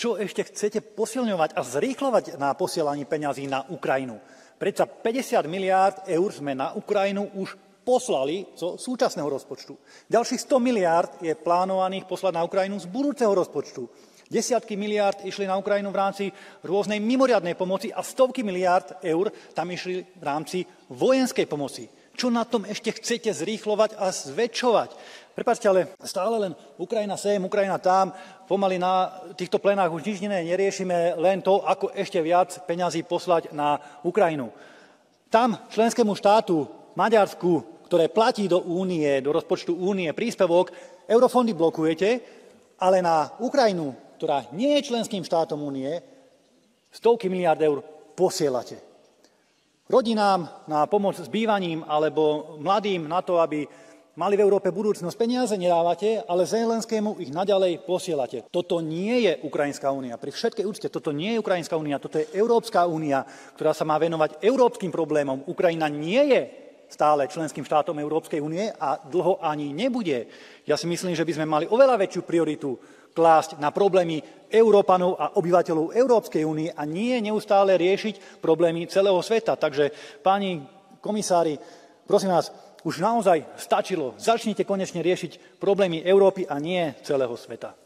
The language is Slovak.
čo ešte chcete posilňovať a zrýchľovať na posielaní peňazí na Ukrajinu? Predsa 50 miliárd eur sme na Ukrajinu už poslali zo súčasného rozpočtu. Ďalších 100 miliárd je plánovaných poslať na Ukrajinu z budúceho rozpočtu. Desiatky miliárd išli na Ukrajinu v rámci rôznej mimoriadnej pomoci a stovky miliárd eur tam išli v rámci vojenskej pomoci. Čo na tom ešte chcete zrýchľovať a zväčšovať? Prepáčte, ale stále len Ukrajina sem, Ukrajina tam, pomaly na týchto plenách už nič iné neriešime, len to, ako ešte viac peňazí poslať na Ukrajinu. Tam členskému štátu, Maďarsku, ktoré platí do únie, do rozpočtu únie príspevok, eurofondy blokujete, ale na Ukrajinu, ktorá nie je členským štátom únie, stovky miliárd eur posielate. Rodinám na pomoc s bývaním alebo mladým na to, aby mali v Európe budúcnosť, peniaze nedávate, ale Zelenskému ich naďalej posielate. Toto nie je Ukrajinská únia. Pri všetkej úcte, toto nie je Ukrajinská únia, toto je Európska únia, ktorá sa má venovať európskym problémom. Ukrajina nie je stále členským štátom Európskej únie a dlho ani nebude. Ja si myslím, že by sme mali oveľa väčšiu prioritu klásť na problémy Európanov a obyvateľov Európskej únie a nie neustále riešiť problémy celého sveta. Takže, páni komisári, prosím vás, už naozaj stačilo. Začnite konečne riešiť problémy Európy a nie celého sveta.